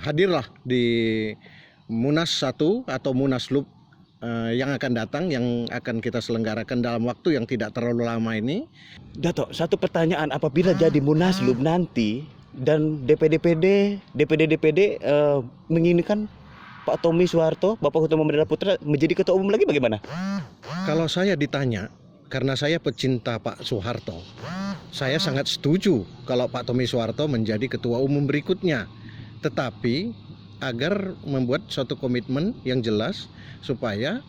Hadirlah di Munas 1 atau Munaslup yang akan datang, yang akan kita selenggarakan dalam waktu yang tidak terlalu lama ini. Dato, satu pertanyaan, apabila jadi Munaslup nanti dan DPD menginginkan Pak Tommy Soeharto, Bapak Hutomo Mandela Putra menjadi ketua umum lagi, bagaimana? Kalau saya ditanya, karena saya pecinta Pak Soeharto, saya sangat setuju kalau Pak Tommy Soeharto menjadi ketua umum berikutnya. Tetapi agar membuat suatu komitmen yang jelas supaya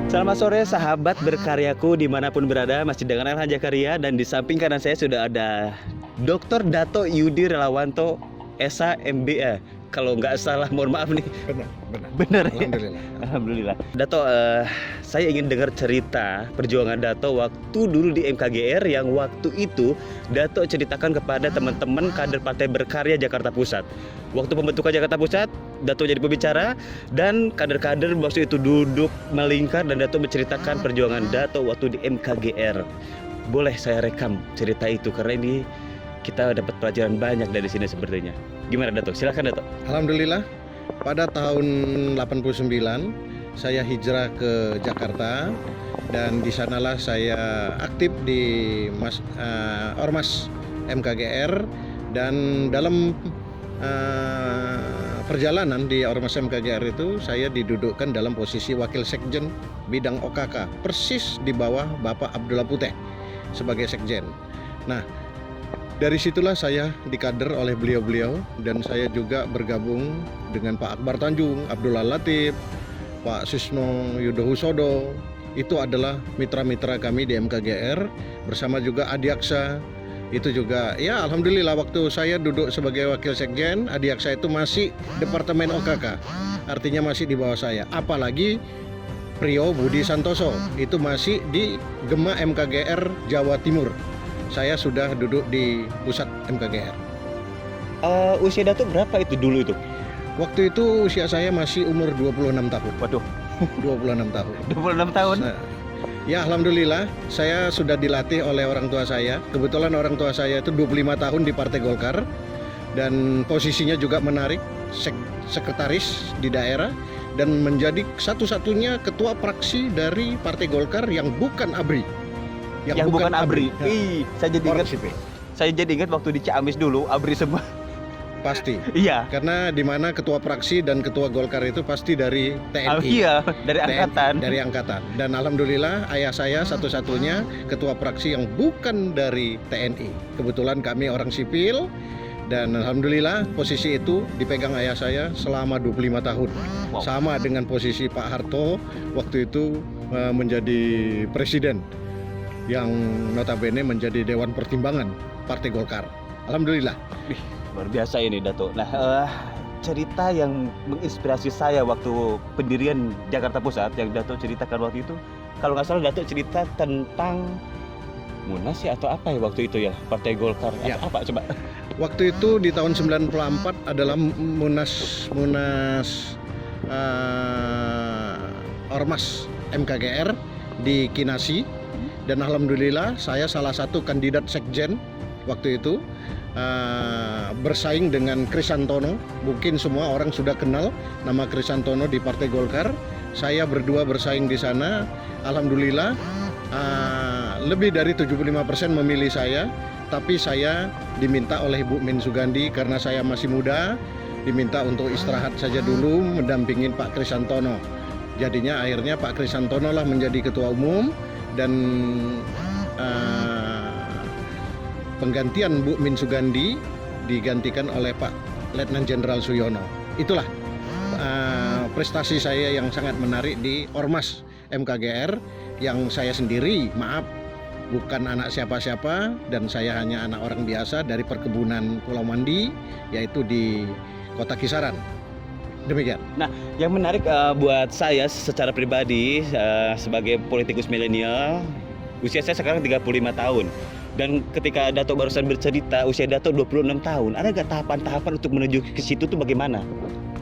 Selamat sore sahabat berkaryaku dimanapun berada, masih dengan Elhan Jakaria, dan di samping kanan saya sudah ada Dr. Dato Yudi Relawanto, SA MBA. Kalau nggak salah, mohon maaf nih. Benar. Alhamdulillah. Alhamdulillah. Dato, saya ingin dengar cerita perjuangan Dato waktu dulu di MKGR, yang waktu itu Dato ceritakan kepada teman-teman kader Partai Berkarya Jakarta Pusat. Waktu pembentukan Jakarta Pusat, Dato jadi pembicara dan kader-kader waktu itu duduk melingkar, dan Dato menceritakan perjuangan Dato waktu di MKGR. Boleh saya rekam cerita itu karena ini kita dapat pelajaran banyak dari sini sepertinya. Gimana Dato? Silakan Dato. Alhamdulillah, pada tahun 89 saya hijrah ke Jakarta, dan di sanalah saya aktif di Ormas MKGR, dan dalam perjalanan di Ormas MKGR itu saya didudukkan dalam posisi Wakil Sekjen bidang OKK, persis di bawah Bapak Abdullah Puteh sebagai Sekjen. Nah, dari situlah saya dikader oleh beliau-beliau, dan saya juga bergabung dengan Pak Akbar Tanjung, Abdullah Latif, Pak Susno Yudhohusodo. Itu adalah mitra-mitra kami di MKGR, bersama juga Adiaksa. Itu juga, ya alhamdulillah, waktu saya duduk sebagai Wakil Sekjen, Adiaksa itu masih Departemen OKK, artinya masih di bawah saya. Apalagi Priyo Budi Santoso, itu masih di Gema MKGR Jawa Timur. Saya sudah duduk di pusat MKGR. Usia Dato berapa itu dulu itu? Waktu itu usia saya masih umur 26 tahun. Waduh, 26 tahun. 26 tahun? Ya alhamdulillah, saya sudah dilatih oleh orang tua saya. Kebetulan orang tua saya itu 25 tahun di Partai Golkar, dan posisinya juga menarik, sekretaris di daerah, dan menjadi satu-satunya ketua fraksi dari Partai Golkar yang bukan ABRI. Yang bukan ABRI. Ya. Ih, saya jadi ingat waktu di Ciamis dulu ABRI semua. Pasti. Iya. Karena di mana ketua fraksi dan ketua Golkar itu pasti dari TNI. Iya, dari TNI, angkatan. dari angkatan. Dan alhamdulillah ayah saya satu-satunya ketua fraksi yang bukan dari TNI. Kebetulan kami orang sipil, dan alhamdulillah posisi itu dipegang ayah saya selama 25 tahun. Wow. Sama dengan posisi Pak Harto waktu itu menjadi presiden, yang notabene menjadi Dewan Pertimbangan Partai Golkar. Alhamdulillah. Luar biasa ini Dato. Nah, cerita yang menginspirasi saya waktu pendirian Jakarta Pusat yang Dato ceritakan waktu itu, kalau nggak salah Dato cerita tentang Munas ya, atau apa ya waktu itu ya, Partai Golkar Ya. atau apa coba? Waktu itu di tahun 94 adalah Munas Ormas MKGR di Kinasi, dan alhamdulillah saya salah satu kandidat sekjen waktu itu, bersaing dengan Krisantono. Mungkin semua orang sudah kenal nama Krisantono di Partai Golkar. Saya berdua bersaing di sana. Alhamdulillah lebih dari 75% memilih saya, tapi saya diminta oleh Bu Min Sugandi karena saya masih muda, diminta untuk istirahat saja dulu mendampingin Pak Krisantono. Jadinya akhirnya Pak Krisantono lah menjadi ketua umum, dan penggantian Bu Min Sugandi digantikan oleh Pak Letnan Jenderal Suyono. Itulah prestasi saya yang sangat menarik di Ormas MKGR, yang saya sendiri, maaf, bukan anak siapa-siapa, dan saya hanya anak orang biasa dari perkebunan Pulau Mandi, yaitu di Kota Kisaran. Demikian. Nah, yang menarik buat saya secara pribadi sebagai politikus milenial, usia saya sekarang 35 tahun. Dan ketika Dato barusan bercerita usia Dato 26 tahun, ada nggak tahapan-tahapan untuk menuju ke situ tuh bagaimana?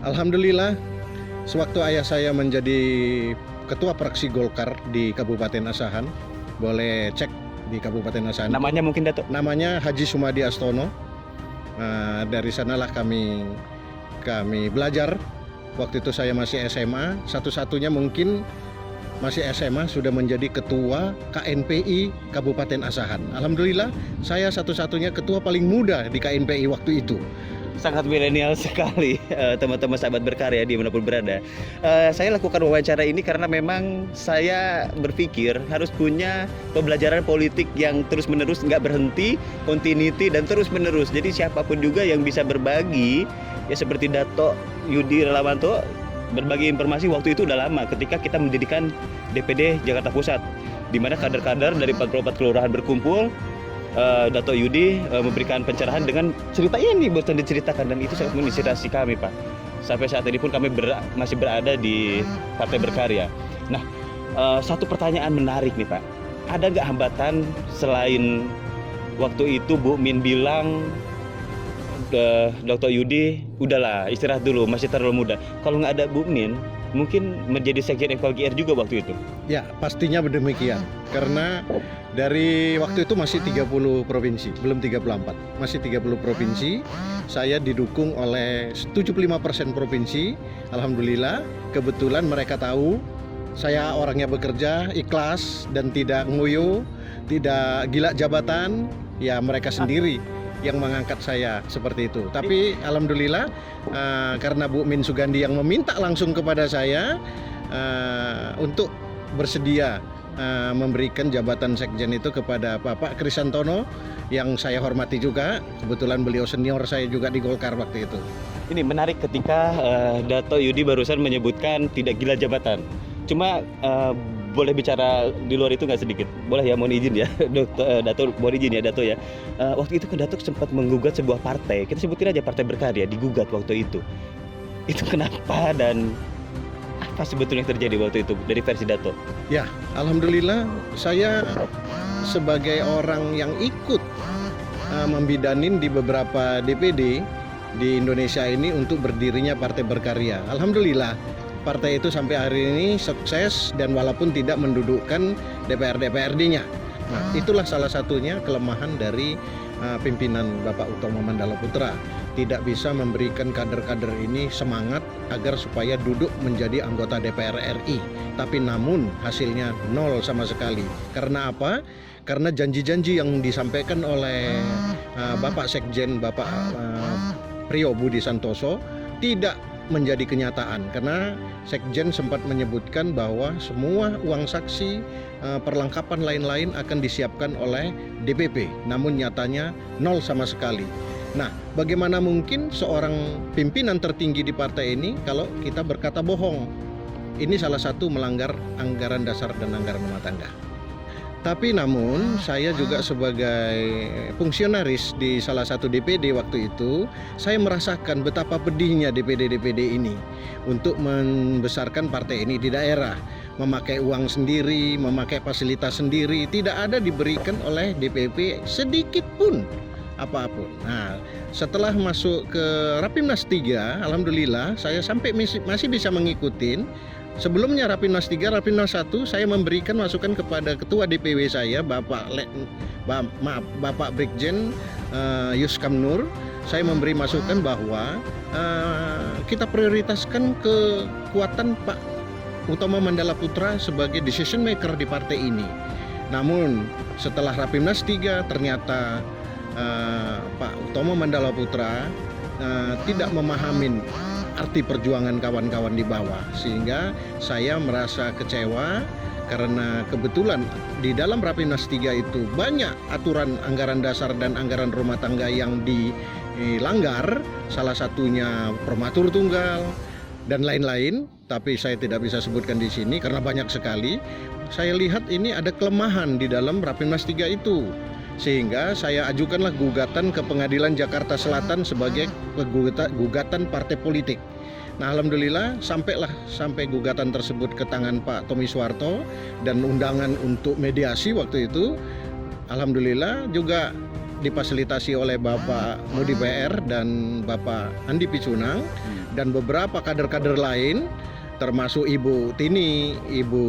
Alhamdulillah, sewaktu ayah saya menjadi ketua fraksi Golkar di Kabupaten Asahan, boleh cek di Kabupaten Asahan. Namanya mungkin Dato? Namanya Haji Sumadi Astono. Dari sanalah kami belajar. Waktu itu saya masih SMA, satu-satunya mungkin masih SMA sudah menjadi ketua KNPI Kabupaten Asahan. Alhamdulillah, saya satu-satunya ketua paling muda di KNPI waktu itu. Sangat milenial sekali, teman-teman sahabat berkarya dimanapun berada. Saya lakukan wawancara ini karena memang saya berpikir harus punya pembelajaran politik yang terus-menerus, nggak berhenti, continuity dan terus-menerus. Jadi siapapun juga yang bisa berbagi, ya seperti Dato Yudi Relawanto, berbagi informasi waktu itu udah lama ketika kita mendirikan DPD Jakarta Pusat, di mana kader-kader dari 44 kelurahan berkumpul. Dato Yudi memberikan pencerahan dengan cerita ini buatan diceritakan, dan itu sangat menginspirasi kami, Pak. Sampai saat ini pun kami masih berada di Partai Berkarya. Nah, satu pertanyaan menarik nih, Pak. Ada nggak hambatan selain waktu itu Bu Min bilang Dato Yudi udahlah istirahat dulu, masih terlalu muda. Kalau nggak ada Bu Min, mungkin menjadi sekjen MKGR juga waktu itu. Ya, pastinya demikian. Karena dari waktu itu masih 30 provinsi, belum 34. Masih 30 provinsi. Saya didukung oleh 75% provinsi. Alhamdulillah, kebetulan mereka tahu saya orangnya bekerja, ikhlas dan tidak nguyuh, tidak gila jabatan. Ya, mereka sendiri yang mengangkat saya seperti itu. Tapi alhamdulillah, karena Bu Min Sugandi yang meminta langsung kepada saya untuk bersedia memberikan jabatan sekjen itu kepada Bapak Krisantono, yang saya hormati juga. Kebetulan beliau senior saya juga di Golkar waktu itu. Ini menarik ketika Dato Yudi barusan menyebutkan tidak gila jabatan. Cuma boleh bicara di luar itu nggak sedikit? Boleh ya, mohon izin ya, Dato, mohon izin ya Dato ya. Waktu itu kan Dato sempat menggugat sebuah partai, kita sebutin aja Partai Berkarya, digugat waktu itu. Itu kenapa dan apa sebetulnya yang terjadi waktu itu dari versi Dato? Ya, alhamdulillah saya sebagai orang yang ikut membidanin di beberapa DPD di Indonesia ini untuk berdirinya Partai Berkarya. Alhamdulillah, partai itu sampai hari ini sukses dan walaupun tidak mendudukkan DPRD-nya. Nah, itulah salah satunya kelemahan dari pimpinan Bapak Utomo Mandala Putra. Tidak bisa memberikan kader-kader ini semangat agar supaya duduk menjadi anggota DPR RI. Tapi namun hasilnya nol sama sekali. Karena apa? Karena janji-janji yang disampaikan oleh Bapak Sekjen, Bapak Priyo Budi Santoso tidak menjadi kenyataan, karena Sekjen sempat menyebutkan bahwa semua uang saksi, perlengkapan lain-lain akan disiapkan oleh DPP, namun nyatanya nol sama sekali. Nah, bagaimana mungkin seorang pimpinan tertinggi di partai ini kalau kita berkata bohong? Ini salah satu melanggar anggaran dasar dan anggaran rumah tangga. Tapi namun saya juga sebagai fungsionaris di salah satu DPD waktu itu, saya merasakan betapa pedihnya DPD-DPD ini untuk membesarkan partai ini di daerah. Memakai uang sendiri, memakai fasilitas sendiri, tidak ada diberikan oleh DPP sedikit pun apapun. Nah, setelah masuk ke Rapimnas 3, alhamdulillah saya sampai masih bisa mengikuti. Sebelumnya Rapimnas 3, Rapimnas 1 saya memberikan masukan kepada ketua DPW saya, Bapak Brigjen Yus Kamnur. Saya memberi masukan bahwa kita prioritaskan kekuatan Pak Utomo Mandala Putra sebagai decision maker di partai ini. Namun setelah Rapimnas 3 ternyata Pak Utomo Mandala Putra tidak memahamin arti perjuangan kawan-kawan di bawah, sehingga saya merasa kecewa karena kebetulan di dalam Rapimnas 3 itu banyak aturan anggaran dasar dan anggaran rumah tangga yang dilanggar, salah satunya prematur tunggal dan lain-lain, tapi saya tidak bisa sebutkan di sini karena banyak sekali. Saya lihat ini ada kelemahan di dalam Rapimnas 3 itu, sehingga saya ajukanlah gugatan ke Pengadilan Jakarta Selatan sebagai gugatan partai politik. Nah, alhamdulillah sampai gugatan tersebut ke tangan Pak Tommy Soeharto dan undangan untuk mediasi waktu itu. alhamdulillah juga difasilitasi oleh Bapak Mudi PR dan Bapak Andi Picunang dan beberapa kader-kader lain, termasuk Ibu Tini, Ibu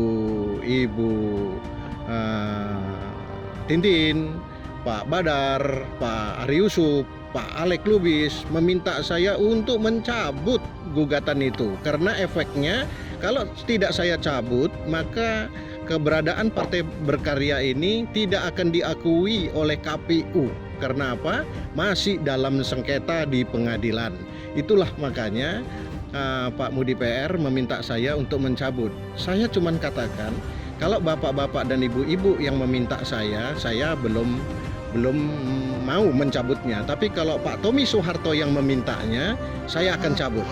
Tintin, Pak Badar, Pak Ari Yusuf, Pak Alek Lubis meminta saya untuk mencabut gugatan itu karena efeknya kalau tidak saya cabut maka keberadaan Partai Berkarya ini tidak akan diakui oleh KPU. Karena apa? Masih dalam sengketa di pengadilan. Itulah makanya Pak Mudi PR meminta saya untuk mencabut. Saya cuma katakan kalau bapak-bapak dan ibu-ibu yang meminta saya belum mau mencabutnya. Tapi kalau Pak Tommy Soeharto yang memintanya, saya akan cabut.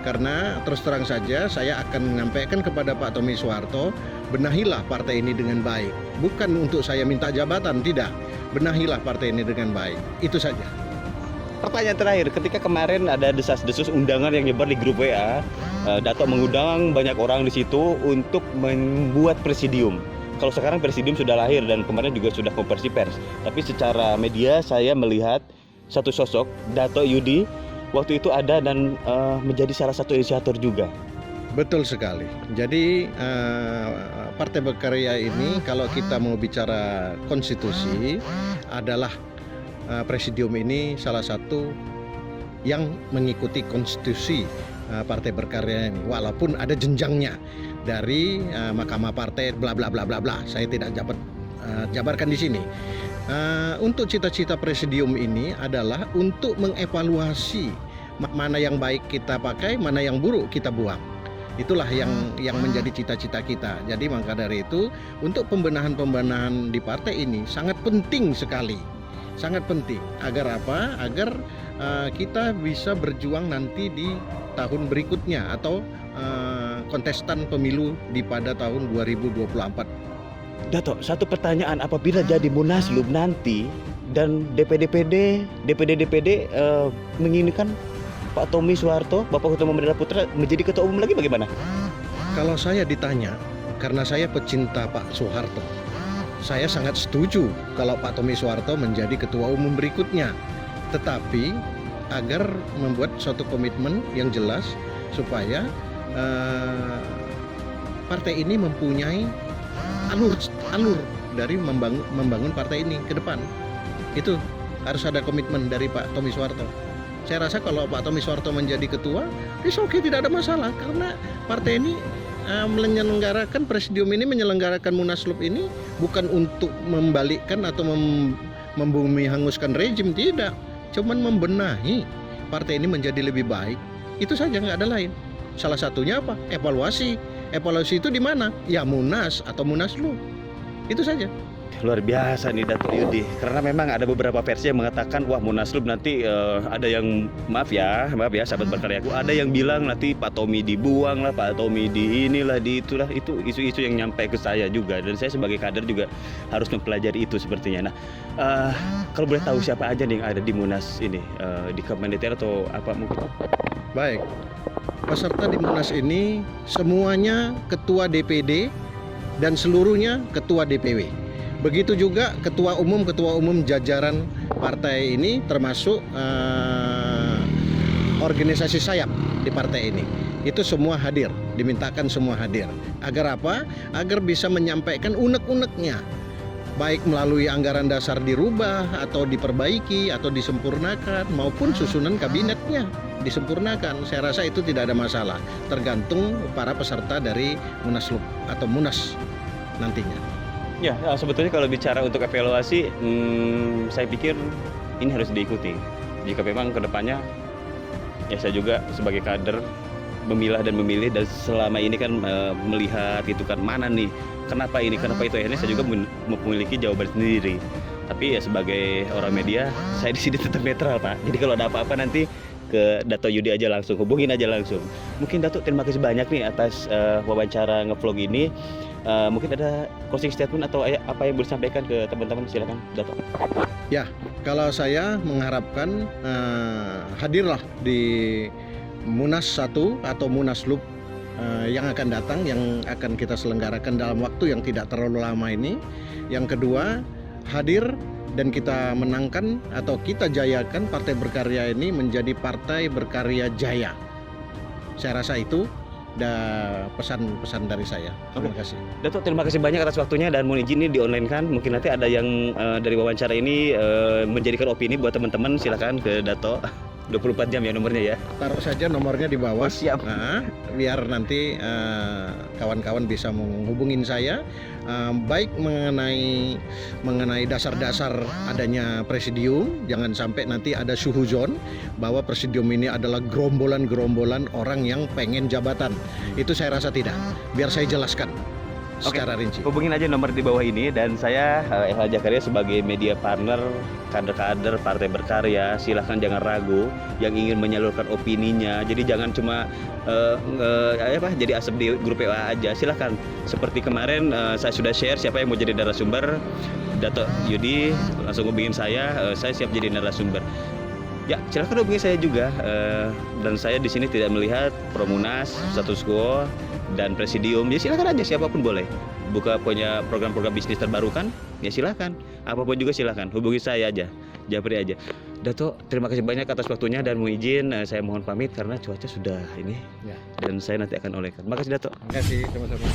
Karena terus terang saja saya akan menyampaikan kepada Pak Tommy Soeharto, benahilah partai ini dengan baik. Bukan untuk saya minta jabatan, tidak. Benahilah partai ini dengan baik. Itu saja. Pertanyaan terakhir, ketika kemarin ada desas-desus undangan yang nyebar di grup WA, Dato mengundang banyak orang di situ untuk membuat presidium. Kalau sekarang presidium sudah lahir dan kemarin juga sudah konversi pers. Tapi secara media saya melihat satu sosok, Dato Yudi, waktu itu ada dan menjadi salah satu inisiator juga. Betul sekali. Jadi Partai Berkarya ini kalau kita mau bicara konstitusi adalah presidium ini salah satu yang mengikuti konstitusi Partai Berkarya ini, walaupun ada jenjangnya dari Mahkamah Partai bla bla bla bla bla. Saya tidak dapat jabarkan di sini. Untuk cita-cita presidium ini adalah untuk mengevaluasi mana yang baik kita pakai, mana yang buruk kita buang. Itulah yang menjadi cita-cita kita. Jadi maka dari itu untuk pembenahan-pembenahan di partai ini sangat penting sekali. Sangat penting agar apa? Agar kita bisa berjuang nanti di tahun berikutnya atau kontestan pemilu di pada tahun 2024. Dato, satu pertanyaan, apabila jadi Munaslup nanti dan DPD menginginkan Pak Tommy Soeharto, Bapak Ketua Umum Adalah Putra menjadi ketua umum lagi, bagaimana? Kalau saya ditanya, karena saya pecinta Pak Soeharto, saya sangat setuju kalau Pak Tommy Soeharto menjadi ketua umum berikutnya. Tetapi agar membuat suatu komitmen yang jelas supaya partai ini mempunyai alur dari membangun partai ini ke depan. Itu harus ada komitmen dari Pak Tommy Soeharto. Saya rasa kalau Pak Tommy Soeharto menjadi ketua, oke, tidak ada masalah karena partai ini menyelenggarakan presidium ini, menyelenggarakan Munaslup ini bukan untuk membalikkan atau membumi hanguskan rejim, tidak. Cuman membenahi partai ini menjadi lebih baik. Itu saja, nggak ada lain. Salah satunya apa? Evaluasi. Evaluasi itu di mana? Ya Munas atau Munaslup. Itu saja. Luar biasa nih Dato Yudi, karena memang ada beberapa versi yang mengatakan wah Munaslup nanti ada yang maaf ya sahabat berkaryaku, ada yang bilang nanti Pak Tommy dibuang lah, Pak Tommy di inilah di itulah. Itu isu-isu yang nyampe ke saya juga dan saya sebagai kader juga harus mempelajari itu sepertinya. Nah kalau boleh tahu siapa aja nih yang ada di Munas ini, di Kementerian atau apa mungkin? Baik, peserta di Munas ini semuanya ketua DPD dan seluruhnya ketua DPW. Begitu juga ketua umum jajaran partai ini, termasuk organisasi sayap di partai ini. Itu semua hadir, dimintakan semua hadir. Agar apa? Agar bisa menyampaikan unek-uneknya. Baik melalui anggaran dasar dirubah atau diperbaiki atau disempurnakan, maupun susunan kabinetnya disempurnakan. Saya rasa itu tidak ada masalah, tergantung para peserta dari Munaslup atau Munas nantinya. Ya, sebetulnya kalau bicara untuk evaluasi, saya pikir ini harus diikuti. Jika memang kedepannya, ya saya juga sebagai kader memilah dan memilih, dan selama ini kan melihat itu kan mana nih, kenapa ini, kenapa itu, akhirnya saya juga memiliki jawaban sendiri. Tapi ya sebagai orang media, saya di sini tetap netral Pak. Jadi kalau ada apa-apa nanti ke Dato Yudi aja langsung, hubungin aja langsung. Mungkin Dato terima kasih banyak nih atas wawancara ngevlog ini. Mungkin ada closing statement atau apa yang boleh disampaikan ke teman-teman, silakan Dato. Ya, kalau saya mengharapkan hadirlah di Munas 1 atau Munaslup yang akan datang, yang akan kita selenggarakan dalam waktu yang tidak terlalu lama ini. Yang kedua, hadir dan kita menangkan atau kita jayakan Partai Berkarya ini menjadi Partai Berkarya Jaya. Saya rasa itu pesan-pesan dari saya. Terima kasih. Dato, terima kasih banyak atas waktunya dan mohon izin ini di-online-kan. Mungkin nanti ada yang dari wawancara ini menjadikan opini buat teman-teman, silakan ke Dato. 24 jam ya nomornya ya. Taruh saja nomornya di bawah. Siap. Nah, biar nanti kawan-kawan bisa menghubungin saya baik mengenai dasar-dasar adanya presidium. Jangan sampai nanti ada suhuzon bahwa presidium ini adalah gerombolan-gerombolan orang yang pengen jabatan. Itu saya rasa tidak. Biar saya jelaskan secara rinci. Hubungin aja nomor di bawah ini dan saya Eva Jakaria sebagai media partner kader-kader Partai Berkarya, silahkan jangan ragu yang ingin menyalurkan opininya. Jadi jangan cuma jadi asap di grup WA aja. Silahkan seperti kemarin saya sudah share siapa yang mau jadi narasumber, Dato Yudi langsung hubungin saya siap jadi narasumber. Ya, silahkan hubungi saya juga dan saya di sini tidak melihat Promunas, status quo dan presidium. Ya silakan aja siapapun boleh. Punya program-program bisnis terbarukan, ya silakan. Apapun juga silakan. Hubungi saya aja. Japri aja. Dato, terima kasih banyak atas waktunya dan mohon izin saya mohon pamit karena cuaca sudah ini. Ya. Dan saya nanti akan olehkan. Terima kasih Dato. Terima kasih, sama-sama.